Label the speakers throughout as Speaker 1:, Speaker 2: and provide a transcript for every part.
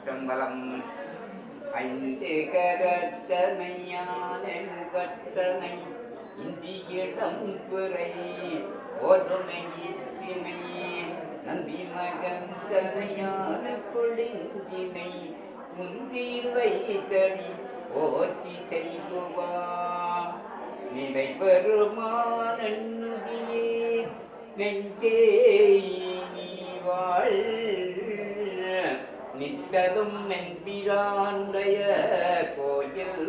Speaker 1: கம்பளம் ஐந்து கரத்தனையானன் கட்டனை இந்தியிடம் பிறை ஓதுணையிற்றினை நந்தி மகந்தனையான கொழுந்தினை முந்தில் வைத்தடி ஓட்டி செய்குவாம் நிலை பெருமானன்னுதியே நெஞ்சே நீ வாழ் நித்ததும் மென்பிரானுடைய கோயில்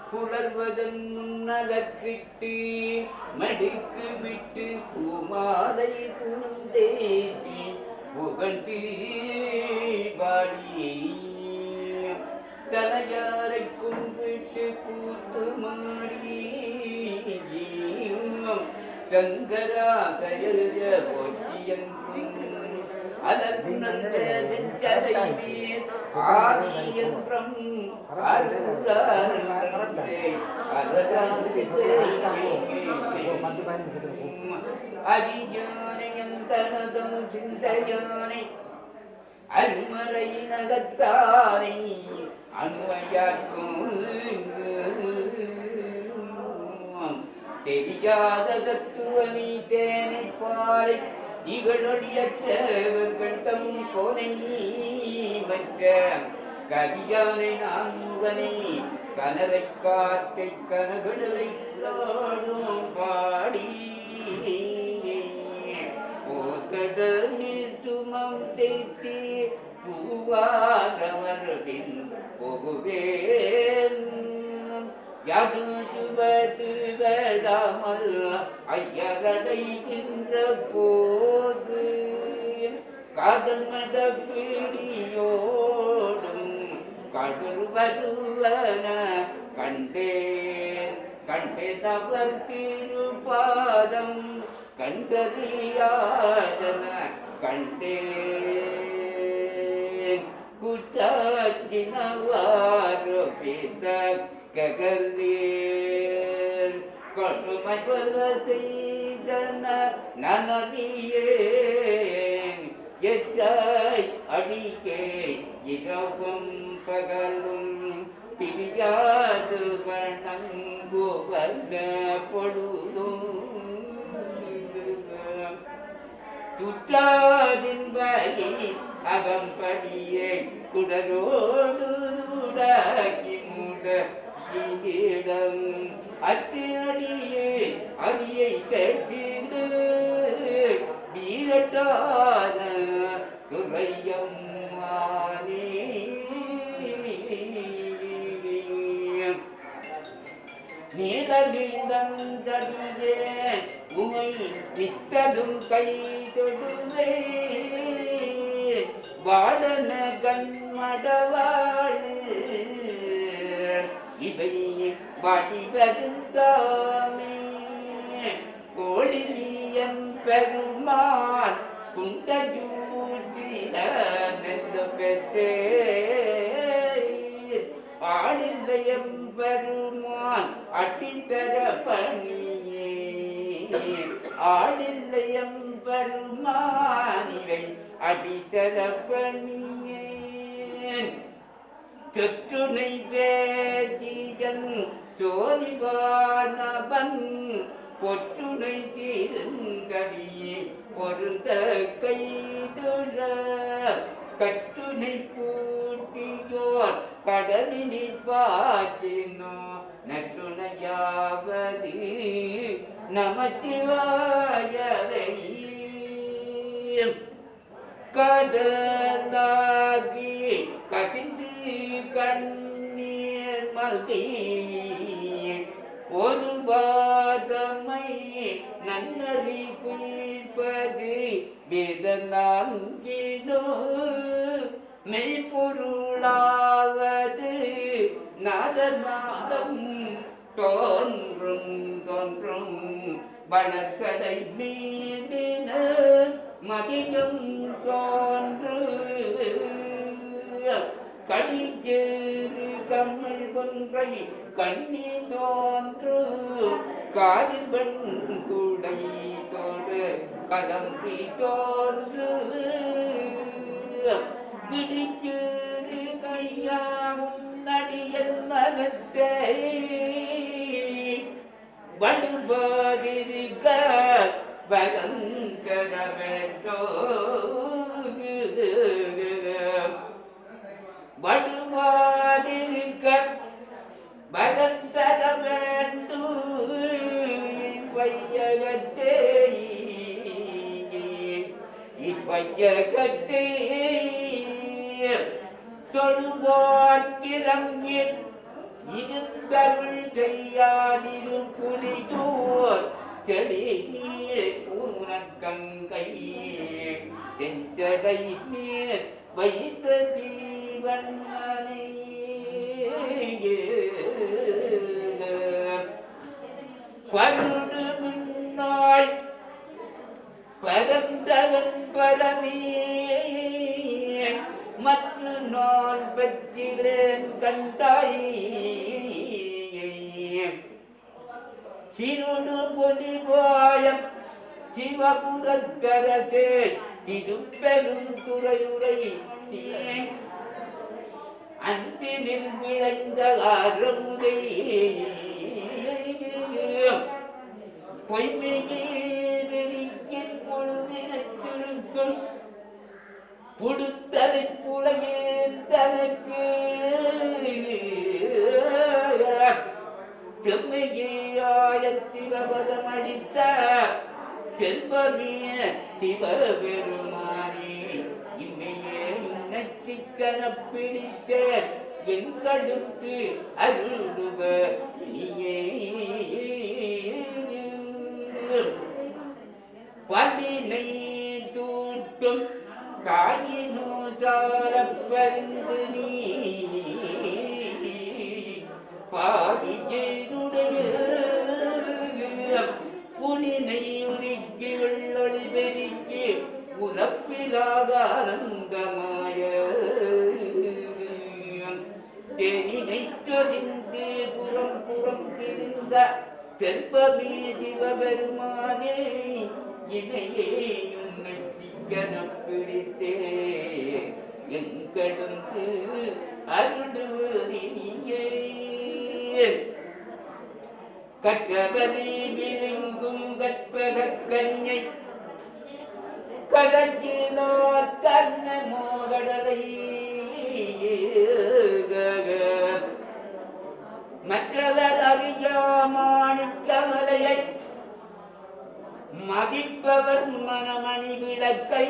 Speaker 1: புலர்வதன் முன்னலக்கிட்டு மடிக்கு விட்டு பூமாலை குழுந்தேற்றி புகழ்ந்து பாடி தலையாரை கும்பிட்டு கூத்து மாடி சங்கராசய போற்றியன்றும் அலர்குணத்த செஞ்சடைமீர் ஆதியன்றம் அரியானையன் தனதும் சிந்தையானை அருமறை நகத்தானை அன்வையாக்கும் தெரியாத தத்துவனி தேனை பாலை திகழொழியற்றவர்கள் தம் கோனை மற்ற கவியானை நான்முகனை கனவை காற்றை கனகளை பாடி போர்கடல் நீர் சுமம் தேத்தி பூவானவர் பின் போகுவேன் யாதுபட்டு வேடாமல் ஐயரடைகின்ற போது காதல் மட பீடியோடும் கடல் வருவன கண்டேன் கண்டேதவர் திருப்பாதம் கண்டறியாதன கண்டேன் குற்றாத்தினவாறு பித ககல்லேன் கொடுமை பல செய்தன நனறியேன் எத்தாய் அடிக்கே இரவும் பகலும் பிரியாது வணங்குவன பொழுதும் சுற்றாதின் வழி அகம்படியே குடலோடு உடாக்கி முடம் அச்சடியே அடியை கட்டிந்து வீரட்டான துறையம் நீலகிழந்தடியே உமை வித்ததும் கை தொடுவே வாடன கண்மடவாள் இவை வடிவருந்தாமே கோழிலியம் பெருமான் குண்டஜூற்றில பெற்றே ஆடிந்தயம் பெருமான் அட்டித்தர பணியே ஆடிந்தயம் பெருமான் இவை அடித்தர பணியே தொற்றுனை வேதியன் சோதிவானவன் பொற்றுனை தீருங்கடியே பொருந்த கைதுழ கற்றுனை பூட்டியோர் கடலினில் பாற்றினோ நற்றுணையாவது நமச்சிவாயரை கடலாகி கசிந்து கண்ணீர் மல்கி ஒரு வாதமை நன்னறி குய்ப்பது வேதனாங்கினோ மெய்ப்பொருளாவது நாதநாதம் தோன்றும் தோன்றும் வனக்கடை மீதின மதியம் தோன்று கடிச்சேறு கம்மல் கொன்றை கண்ணி தோன்று காதிபன் குடை தோடு கலம்பி தோன்று பிடிச்சேறு கையாகும் நடியல் மனத்தை வடுபாதிருக்க வகங்கர வேண்டோ வடுபாதிருக்க வகந்தர வேண்டு வையகத்தே இவ்வையகத்தே தொழுவாத்திரங்கில் இருந்தருள் செய்யாதிரு புலிதூர் செடி நீர் பூனக்கங்கை செஞ்சடை நீர் வைத்த ஜீவன் பருடு முன்னாள் சிறுடு பொலிவாயம் சிவபுரத்தரசே திருப்பெரும் துறையுரை அன்பினில் விளைந்த அறமுதை பொய்மையில் பொழுதினைச் சுருக்கும் புடுத்தலை புலையே தனக்கு செம்மையே ஆயத்திவதம் அடித்த செல்வமே சிவபெருமானே இம்மையே உன்னச்சிக்கன பிடித்த எங்களுக்கு அருளுக நீயே பலினை தூட்டும் காயினோசாரப்பருந்து நீ பாவியருடைய புனினை உருக்கி வெள்ளொளி பெருக்கி உலப்பிலாக ஆனந்தமாய தெனினை சொதிந்து புறம் புறம் திரிந்த செல்வமே சிவபெருமானே இணையே உன்னை சிக்கன பிடித்தே எங்களுக்கு அருள்வதினியே கற்றவனை விழுங்கும் கற்பக கன்யை கடக்கிலார் கண்ண மோகடலை மற்றவர் அறியாமாணிக்கமலையை மதிப்பவர் மனமணி விளக்கை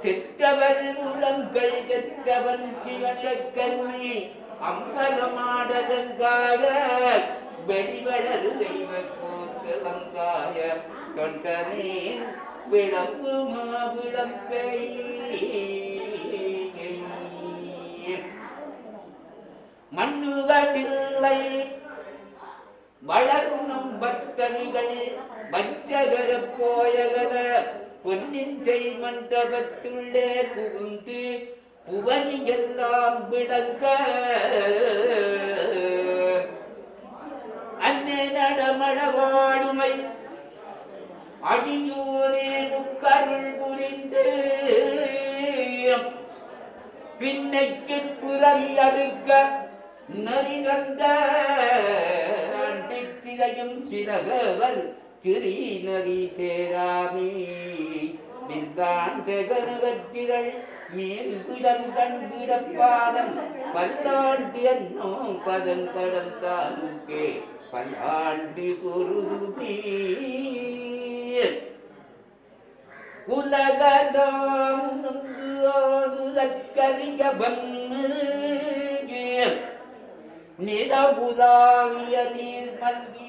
Speaker 1: செற்றவர் உலங்கள் செற்றவன் சிவந்த கருணை அம்பலமாடலங்காய வெளிவளரு தெய்வ கோத்தலங்காய தொண்டனேன் விளங்குமா விளக்கை மண்ணுகளில்லை வளர்ணும் பக்தர்கள் வஞ்சகர போயகர பொன்னின் செய் மண்டபத்துள்ளே புகுந்து புவனி எல்லாம் விளங்க அன்னே நடமழவாடுமை அடியோனே முக்கருள் புரிந்து பின்னைக்கு புறவி அறுக்க நரிகந்த சிதையும் சிறகவர் திரி நரி சேராமே நின்றாண்டகனகத்திரள் மேல் விடம் கண்பிடப்பாதம் பல்லாண்டு என்னோ பதன் கடந்தானுக்கே பல்லாண்டு குருதுமே உலகதாம் கவிகபன் நிதபுராவிய நீர் மல்கிற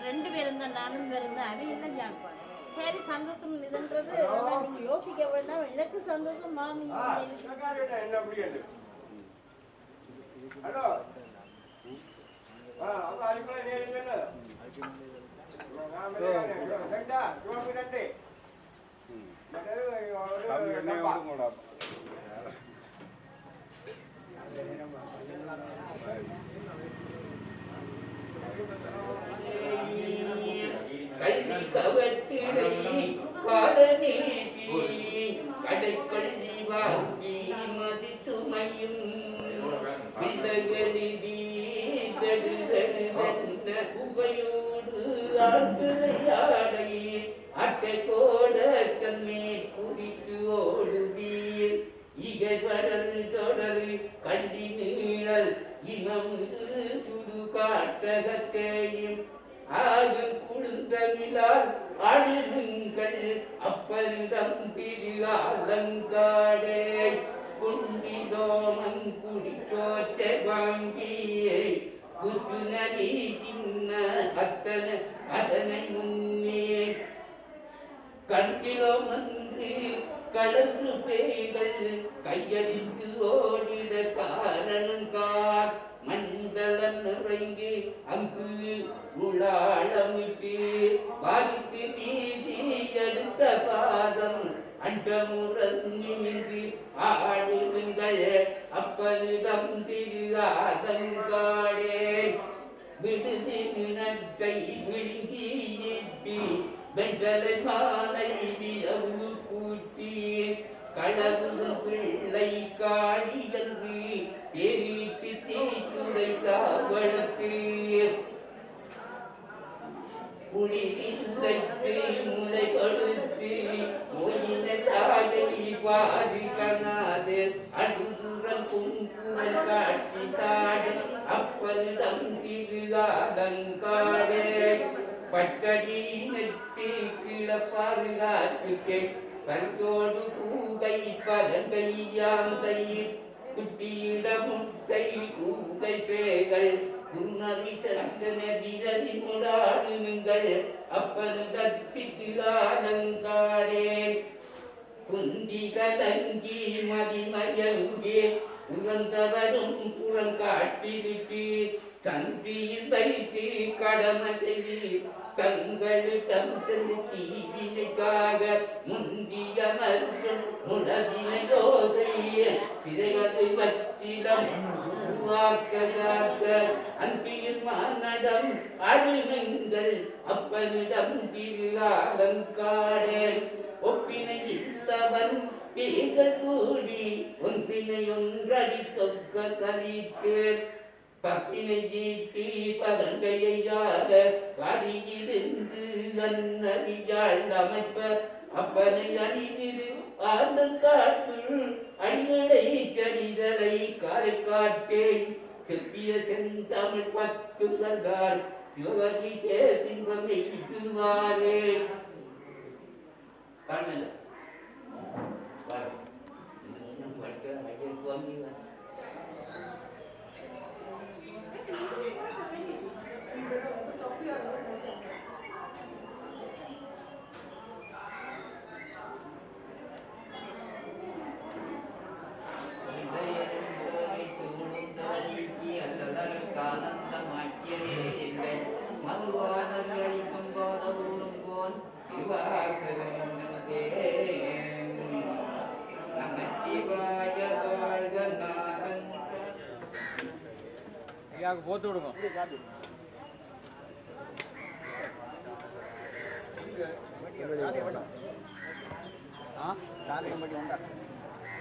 Speaker 2: ரெண்டு பேரும் தான் நானும் இருந்தா அவன் எல்லாம் ஜான்பான் சரி சந்தோஷம் இதுன்றது நீங்க யோசிக்க வேண்டாம் எனக்கு சந்தோஷம் மாமி
Speaker 1: கல்வி கவட்டிடை காலனே கடைக்கல்வி வாங்கி மதித்துமையும் பிள்ளைகளிதி கடுகடுவந்த குவையோடு ஆட்களை அட்டை கோட தன்மே குதித்து ஓடுவீர் இகழ்வடல் தொடரு கண்டி நீழல் இனமுது சுடு காட்டகத்தையும் ஆகும் குழுந்தவிழால் அழுகுங்க பெண்கள் அப்பனிடம் திரு அலங்காடே குண்டிதோமன் குடிச்சோற்ற வாங்கியே குற்று நதி சின்ன அதனை முன்னே கண்டிலோம் என்று கடற்று பேய்கள் கையடித்து ஓடிட காரணங்கார் மண்டலம் நிறைந்து அங்கு உளாளமிட்டு பாதித்து நீதி எடுத்த பாதம் அண்டமுறங்கி நின்று ஆடுங்கள் அப்பனிடம் திரு ஆதங்காடே விடுதி நினத்தை விழுங்கியிட்டு வெண்டலை மாலை விரவு கூட்டி களவு பிள்ளை காடி என்று தேரிட்டு தீக்குடை காவலத்து புலிவிந்தைத்து முளைப்படுத்து மொயின தாயை பாதி கணாது அடுதுரம் குங்குமல் காட்டி தாடு அப்பனிடம் திரு ஆதங்காடே பட்டடி நெட்டி கிளப்பாறு காற்றுக்கே கருத்தோடு கூடை பதங்கையாந்தை குட்டியிட முட்டை கூடை பேகள் குருநதி சந்தன விரதி முடாடுங்கள் அப்பனு தத்தி திராலங்காடே குந்தி கலங்கி மதிமயங்கே உகந்தவரும் புறங்காட்டிவிட்டு சந்தியில் வைத்து கடமை தங்கள் தந்தது தீவினைக்காக முந்திய மருத்துவம் முடவினை யோதைய திரைவது வத்திடம் உருவாக்க அன்பியில் மானடம் அழுமெங்கள் அப்பனிடம் திரு ஆலங்காடே ஒப்பினை இல்லவன் பேர்கள் கூடி ஒன்றினை ஒன்றடி தொக்க கலித்து பத்தினை ஜீட்டி பதங்கையாக கடியிலிருந்து அந்நதியாள் அமைப்ப அப்பனை அணிதிரு ஆந்தன் காட்டுள் அடிகளை கடிதலை காரை காற்றேன் செப்பிய செந்தமிழ் பத்து வந்தார் சிவகி சேத்தின்பம் எய்துவாரே காணல
Speaker 3: போத்து விடுங்க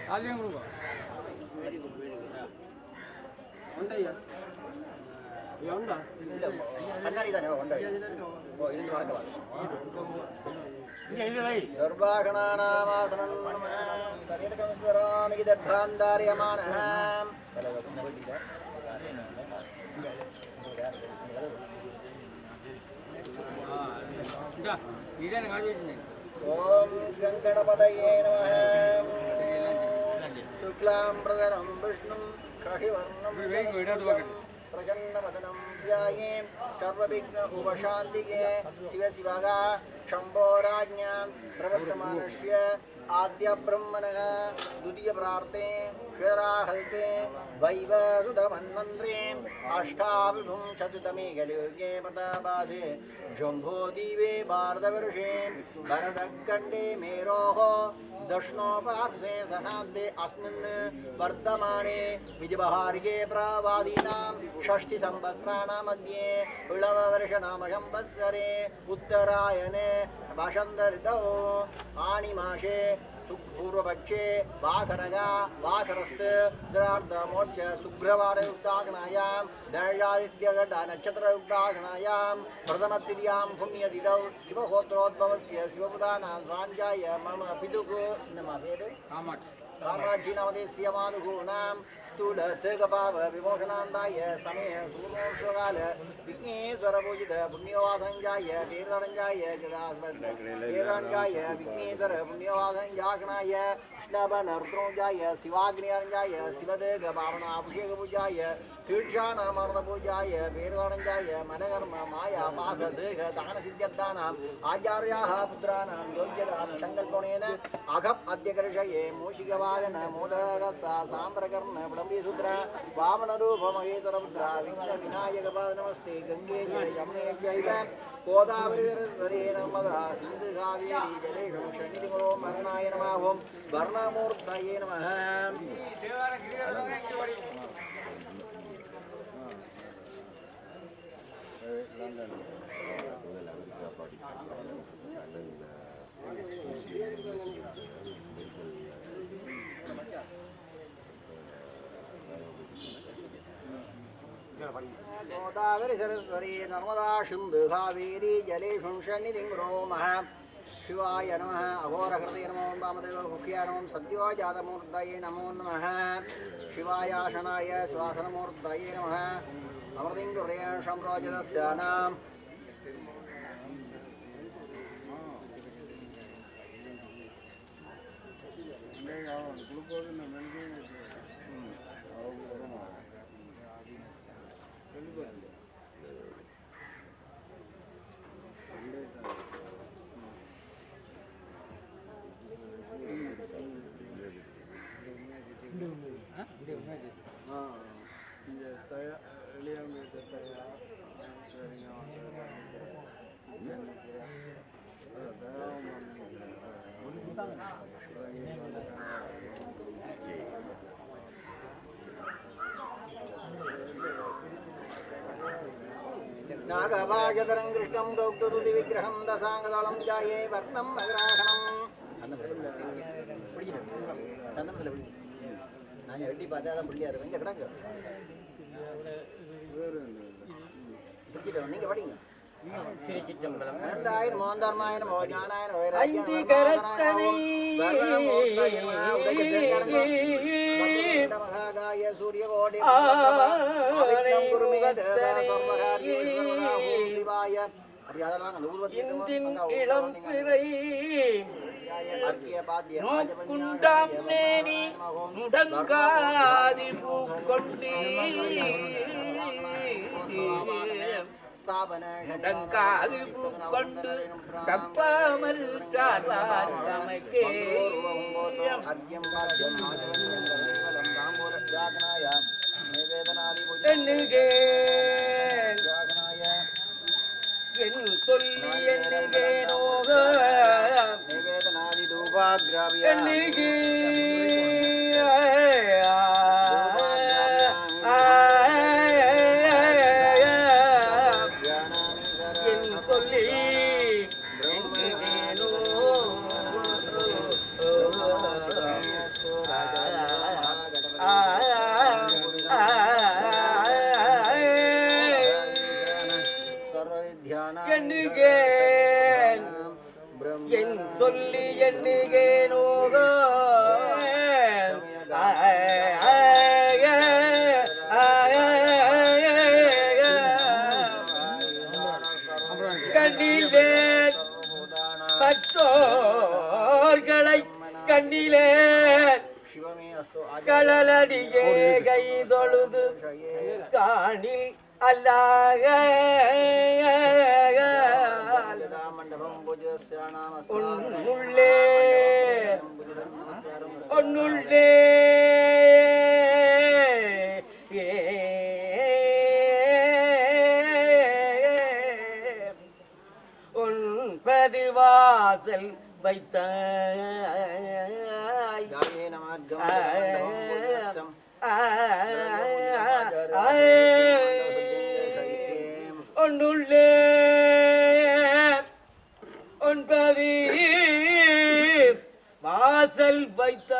Speaker 3: சாலியம் கொடுங்க உண்டையா உண்டா கண்ணாடி தானே உண்டா ஓ இருந்து வணக்கம் துர்வாகணாநாமாசனம் சரீரகம்ஸ்வராமிகி தர்பாந்தாரியமானம் ஓம் கங்கணபதயே நமः சுக்லாம் பிரதரம் விஷ்ணும் கஹிவர்ணம் प्रजन्नवदनं ध्याये सर्वविघ्न उपशान्तिके शिव शिवगा शम्भो राज्ञां प्रवर्तमानस्य आद्य ब्रह्मणः द्वितीय प्रार्थे क्षराहल्पे वैवरुदमन्वन्त्रे अष्टाविंशतितमे कलियुगे प्रतापादे जम्बूद्वीपे भारतवर्षे भरतखण्डे मेरोः दक्षिणोपार्श्वे सहान्ते अस्मिन् वर्तमाने विजयबहारिके प्रवादीनां षष्ठिसंवत्सराणां मध्ये प्लववर्षनामकं संवत्सरे उत्तरायणे वसन्तऋतौ आनिमासे पूर्वपक्षे वाखरगा वाखरस्थ दरार्धमोक्ष शुक्रवारयुक्ताग्नायां दर्शादित्यगढ नक्षत्रयुक्ताग्नायां प्रथमतिथ्यां पुण्यतिथौ शिवहोत्रोद्भवस्य शिवपुदानां स्वाञ्जाय मम पितुः नम पेरु कामाक्षी नामदेस्य माधुगूणां स्थूलतगपाव विमोचनान्दाय समय सूर्णोष्वकाल विघ्नेश्वर पूजित पुण्यवासञ्जाय वीररञ्जाय जदास्मद् विघ्नेश्वर पुण्यवासञ्जाकणाय कृष्णवनरुद्रोञ्जाय शिवाग्निरञ्जाय शिवदग पावनाभिषेकपूजाय तीर्थानामर्णपूजाय वीररञ्जाय मनकर्म माया पासदग दानसिद्ध्यर्थानाम् आचार्याः पुत्राणां योग्यतां सङ्कल्पनेन अघम् अद्यकर्षये मूषिकवाहन मोदकस्सा साम्प्रकर्ण विलम्बिसूत्र वामनरूपमहेतरपुत्र विघ्नविनायकपाद नमस्ते गङ्गे च यमुने चैव गोदावरी सरस्वती नर्मदा सिन्धु कावेरी जलेषु शनिदिगुरो मरणाय नमः ओं वर्णमूर्तये नमः गोदावरी सरस्वती नर्मदा सिन्धु कावेरी जलेषु सन्निधिं शिवाय नमः अघोरहृदय नमो वामदेव मुख्याय नमो सद्यो जातमूर्तये नमो नमः शिवाय शनाय श्वासनमूर्तये नमः अमृतिं सम्रोजदस्यानाम् नागभाजधरं कृष्णं प्रोक्तुति विग्रहं दशाङ्गदलं जाये वर्णं मकरासनं நான் வெட்டி பார்த்தா தான் புள்ளியா இருக்கும் இங்கே கிடக்கு நீங்க படிங்க சூரியகோடி அப்படி அதெல்லாம் அந்த ஊர்வத்தி இளம் பிறை
Speaker 1: நோக்குண்டாம் நேனி முடங்காதி பூக்கொண்டே முடங்காது பூக்கொண்டு தப்பாமல் சார்வார் தமக்கே என் சொல்லி எண்ணுகேனோக எண்ணுகே என் சொல்லி எண்ணுகேனோ எண்ணுகேன் என் சொல்லி எண்ணுகேனோக கண்ணிலே மற்றோர்களை கண்ணிலே களலடியே கை தொழுது காணில் அல்லாக ஒன்னுள்ளே ஒன்னுள்ளே ஒன்பது வாசல் வைத்த ஒன்னுள்ளே ஒன்பது வாசல் வைத்த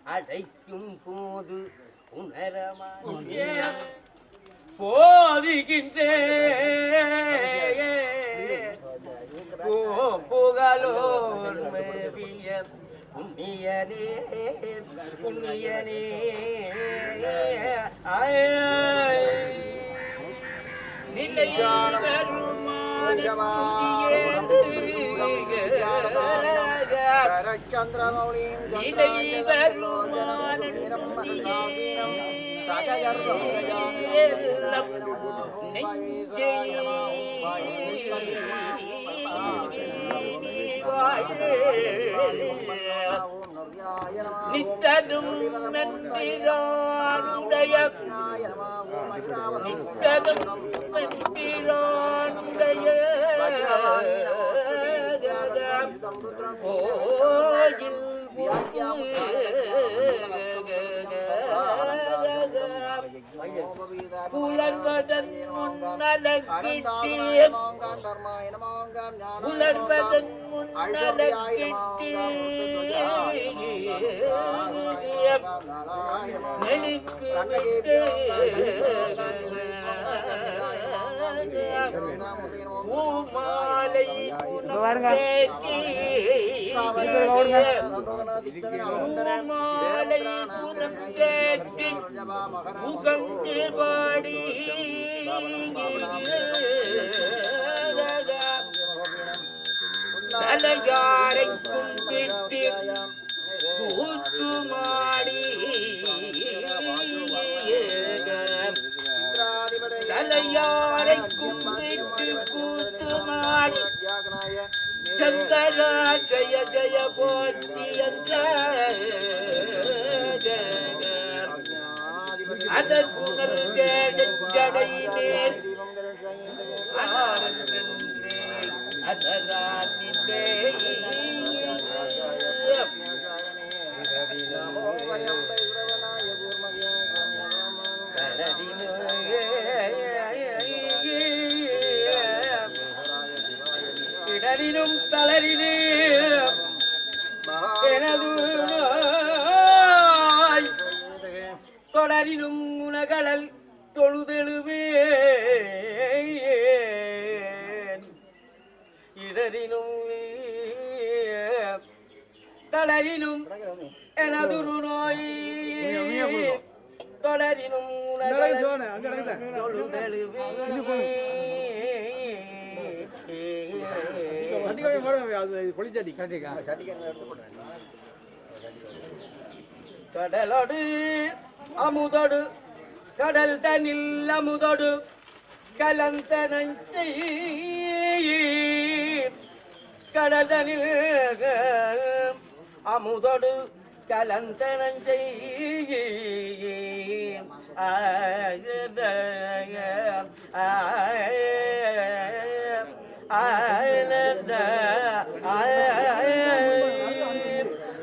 Speaker 1: அடைக்கும் போது உணரமாய போதுகின்றே புண்ணியனே புண்ணியனே நிலை
Speaker 3: சந்திரமௌளியும்
Speaker 1: நித்தனும் நன்றிரானுடைய நித்தனும் நன்றிரானுடைய கோயில் புலர்வதன் முன்னலக்கிட்டிய புலர்வதன் முன்னலக்கிட்டிய நெலுக்கு பூமாலை பூமாலை புனம் கேட்டி புகழ்ந்து பாடி தலையாரை கும்பிட்டு கூத்துமாடி தலையாரை கும்பிட்டு கூத்துமாடி சங்கரா ஜய ஜய போற்றி என்ற அதற்குணர் ஜடை மேல் அதரானிலே இடரிலும் தளரிலே எனது தொடரிலும் உலகளல் தொழுதெழுவேன் இடரிலும் தளரினும் எனதுரு நோய் தொடரினும் கடலோடு அமுதோடு கடல் தனில் அமுதோடு கலந்த நஞ்சை கடல் தனில் அமுதோடு கலந்த நஞ்சை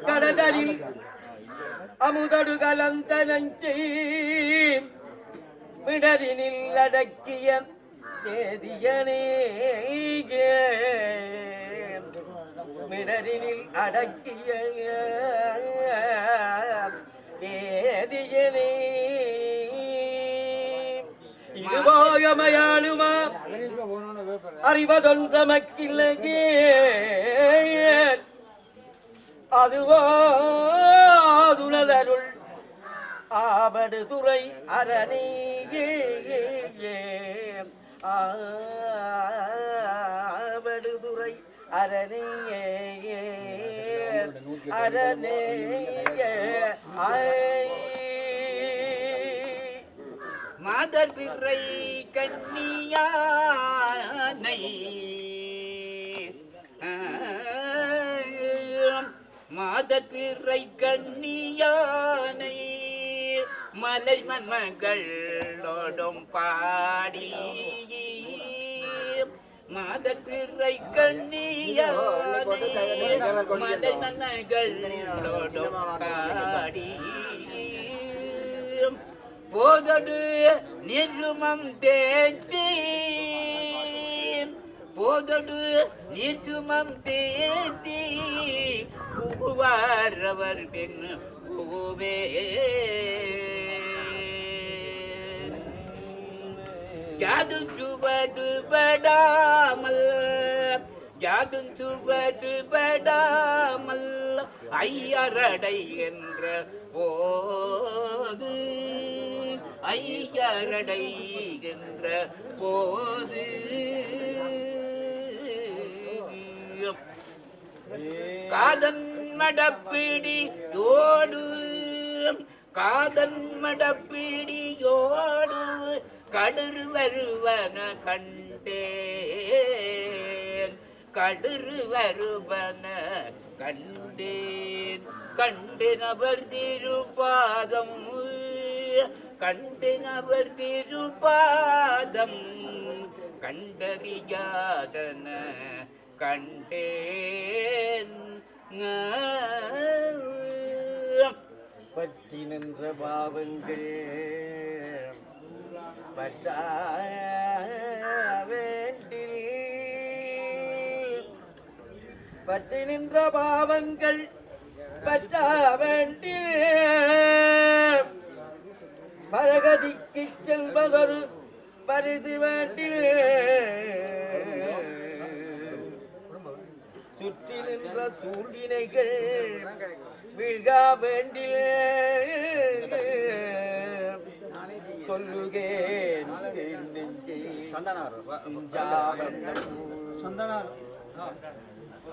Speaker 1: கடலில் அமுதடு கலந்த நஞ்சை மிடரினில் அடக்கிய தேதியனே மிடரினில் அடக்கிய ஏதியனே இதுவாகமையாளுமா அறிவதொன்றமக்கில்லையே அதுவாதுணதருள் ஆவடுதுறை அரணியே ஆவடுதுறை அரணியே அரணியே மாதர் பிறை கண்ணியானை மாதர் பிறை கண்ணியானை மலை மன்மகளோடும் பாடி மாதர் பிறை கண்ணியானை மலை மன்மகளோடும் பாடி போதடு நிர்மம் தேத்தி போதடு நிர்மம் தேத்தி புகுவாரவர் பெண் புகுவே யாது சுவடு படாமல் யாதும் சுவடுபடாமல் ஐயரடை என்ற போது ஐயரடை என்ற போது காதன் மடப்பிடியோடு காதன் மடப்பிடியோடு கடுறு வருவன கண்டேன் கடுறு வருவன கண்டேன் கண்டினவர் திருப்பாதம் கண்டினவர் திருப்பாதம் கண்டறியாதன கண்டேன்
Speaker 3: பற்றி நின்ற பாவங்கள் பற்றா வேண்டில் பற்றி நின்ற பாவங்கள் பற்றா வேண்டில் பரகதிக்கு செல்வதொரு பரிசு வேண்டில் சுற்றி நின்ற சூழ்நிலைகள் வீழ்கா வேண்டில் சொல்லுகேன் நெஞ்சே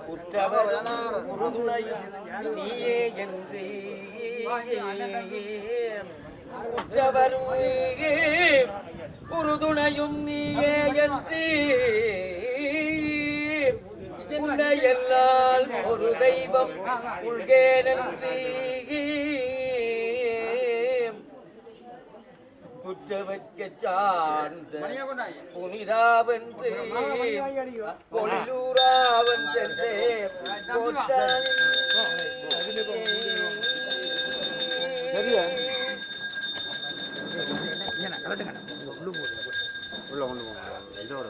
Speaker 3: உற்றவர் உறுதுணையும் நீயே என்றே உற்றவர் உறுதுணையும் நீயே என்றே உன்னையெல்லாம் ஒரு தெய்வம் உள்கேனன்றே குற்றவற்க சார்ந்த புனிதாவென்று பொல்லூராவென்றே உள்ள கொண்டு போங்க இதோட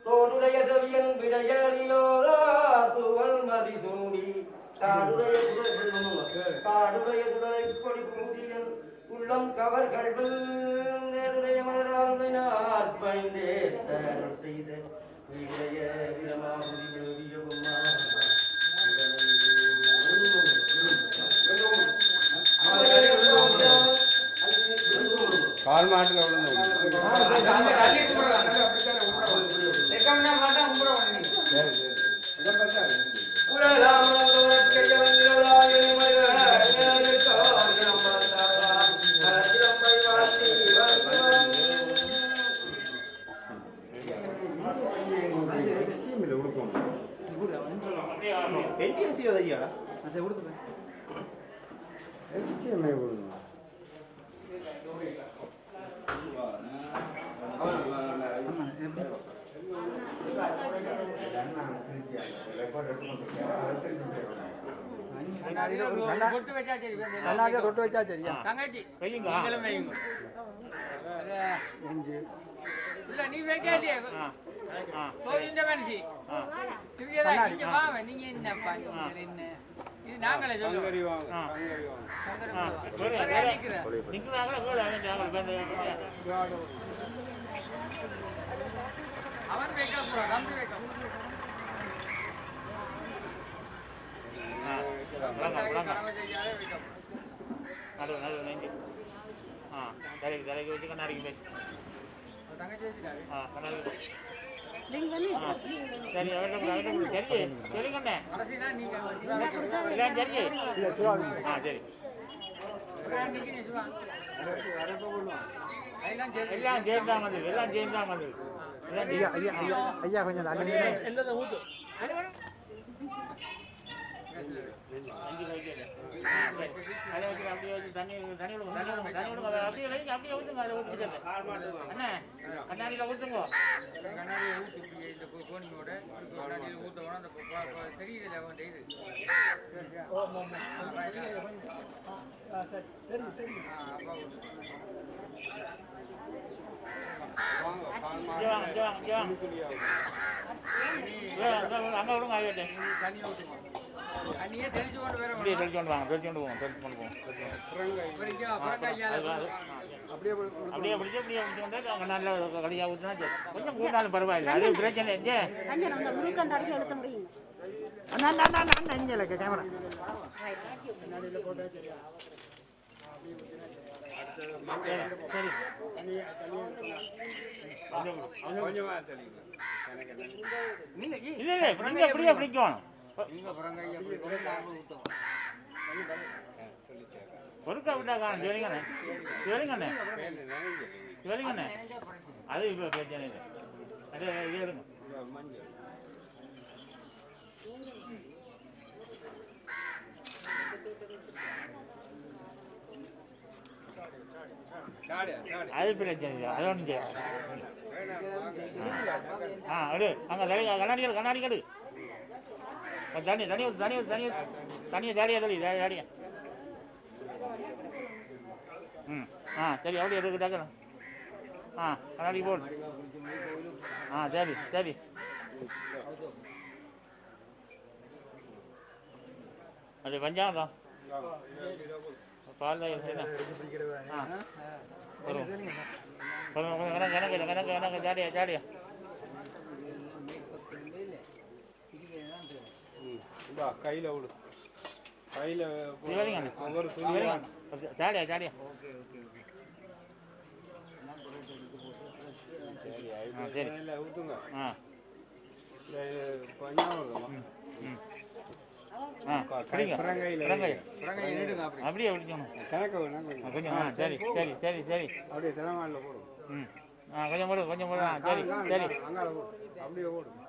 Speaker 3: தோடுடைய செவியன் விடையறியோதா துவல் மதிசூடி காடுடைய சுடரை கொடி பூதியன் உள்ளம் கவர் கல்வன் நேருடைய மலரால் பணிந்தே தருள் செய்த விடைய விரமாபுரி தேவியகுமா
Speaker 4: கால் மாட்டுல தொட்டு வச்சா சரியா தங்கச்சி இல்ல நீ வைக்காதே இந்த மனுஷி நீங்க என்னப்பா என்ன இது நாங்களே சொல்லுவோம் அவன் வைக்க போறான் நம்பி வைக்க
Speaker 1: வாங்க
Speaker 4: கடமை செய்யாத வைக்கப்படும்.
Speaker 1: நடு நெஞ்சு தலைக்கு வச்சு கண்ணாடிக்கு போய்
Speaker 4: தங்கச்சி வச்சுட்டாரு.
Speaker 1: கண்ணாடிக்கு போய்
Speaker 2: நீங்க வந்து
Speaker 1: சரி அவர்கிட்ட சரி சரிங்கண்ணே
Speaker 4: கடைசினா நீங்க
Speaker 1: எல்லாம் சரி சரி
Speaker 4: நீங்க சுவா எல்லாம் சரி.
Speaker 1: எல்லாம் சேர்ந்தான் வந்தது எல்லாம் சேர்ந்தான் வந்தது
Speaker 3: ஐயா கொஞ்சம்
Speaker 1: அஞ்சு வைக்கல அதை வச்சு அப்படியே வச்சு தண்ணி விடுங்க அப்படியே வைங்க அப்படியே ஊற்றுங்க அதை ஊற்றிட்டு அண்ணே கண்ணாடியில் ஊற்றுங்க
Speaker 4: கண்ணாடியை ஊற்றி இந்த கோணியோட கண்ணாடியில் ஊற்றவோட அந்த தெரியுது அவன் இது
Speaker 1: அங்கே விடுங்க ஆகிட்டேன்
Speaker 4: தண்ணியை ஊற்றுவோம். தண்ணியே தெளிச்சு கொண்டு வர
Speaker 1: அப்படியே தெளிச்சு கொண்டு வாங்க தெளிச்சு கொண்டு போவோம் அப்படியே பிடிச்சி வந்து நல்ல கடையாக ஊற்றினா சரி கொஞ்சம் கூட்டாலும் பரவாயில்ல அது பிரச்சனை இல்லை கேமரா சரி இல்லை அப்படியே பிடிக்கணும் ஒருக்கா விட்டா காணும் சிவலிங்கண்ணே அது இப்போ பிரச்சனை இல்லை அது இது எடுங்க அது பிரச்சனை இல்லை அது ஒன்றும் செய்யாது எடு அங்கே கண்ணாடி கெடு தண்ணியை தாடியா தாடியா சரி அப்படியே எதுக்கு டக்குனு கண்ணாடி போடு சரி அது பஞ்சாங்கம் பால் கணக்கு ஜாடியா
Speaker 5: கையில் விடு கையில்
Speaker 1: ஒவ்வொரு ஜாடியா
Speaker 5: சரி ஊற்றுங்க
Speaker 1: அப்படியே விடிக்கணும் கொஞ்சம் சரி
Speaker 5: அப்படியே தலைமாடில் போடும்
Speaker 1: கொஞ்சம் போடு சரி
Speaker 5: அப்படியே ஓடும்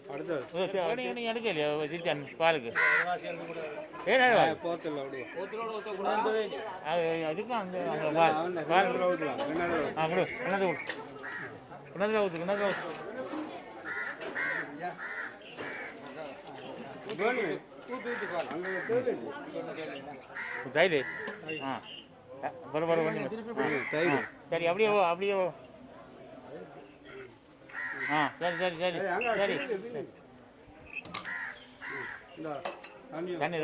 Speaker 5: அடுத்தது
Speaker 1: எடுக்கலையா சிச்சான் பாலுக்கு
Speaker 5: போத்தில்
Speaker 1: அதுக்கும் அந்த பால் கொடு கிணத்துல ஊற்று தயிர் பரவாயில்ல கொஞ்சம் சரி அப்படியே சரி தண்ணி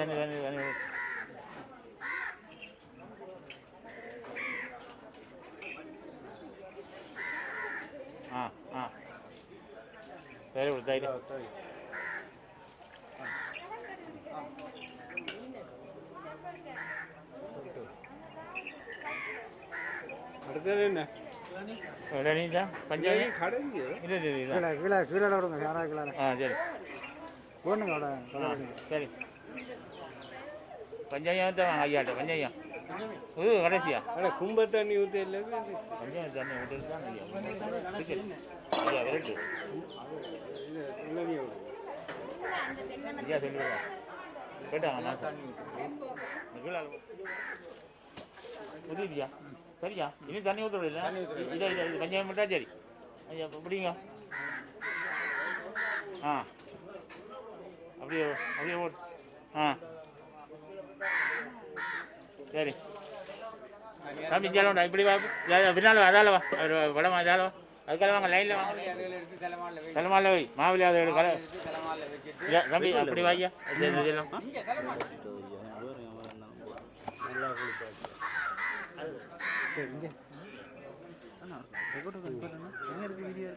Speaker 1: சரி ஒரு தயிர்
Speaker 5: அடுத்தது என்ன
Speaker 1: பஞ்சாயத்து
Speaker 5: கடைஞ்சி
Speaker 3: கீழே விடுங்க யாராவது கீழே
Speaker 1: சரி
Speaker 3: போடுங்க
Speaker 1: சரி பஞ்சாயத்து வாங்க ஐயாட்ட பஞ்சாயம் இது கடைசியா
Speaker 5: கும்ப தண்ணி ஊற்றி
Speaker 1: பஞ்சாயம் தண்ணி விட்டு தான் ஐயா விரட்டு ஐயா சொல்லுங்க கேட்டாங்க புரியுதியா சரியா இனி தண்ணி ஊற்ற இல்லை இதை இது பஞ்சாயம் மட்டும் சரி ஐயா பிடிங்க அப்படியே ஓட்டு சரி தம்பி ஜாலம் இப்படி வா பின்னால் அதால வா அவர் படம் அதால வா அதுக்காக வாங்க லைனில் வாங்க தலைமால வை மாவில அதை கலை தம்பி அப்படி வாய்யா இதெல்லாம் வீடியோ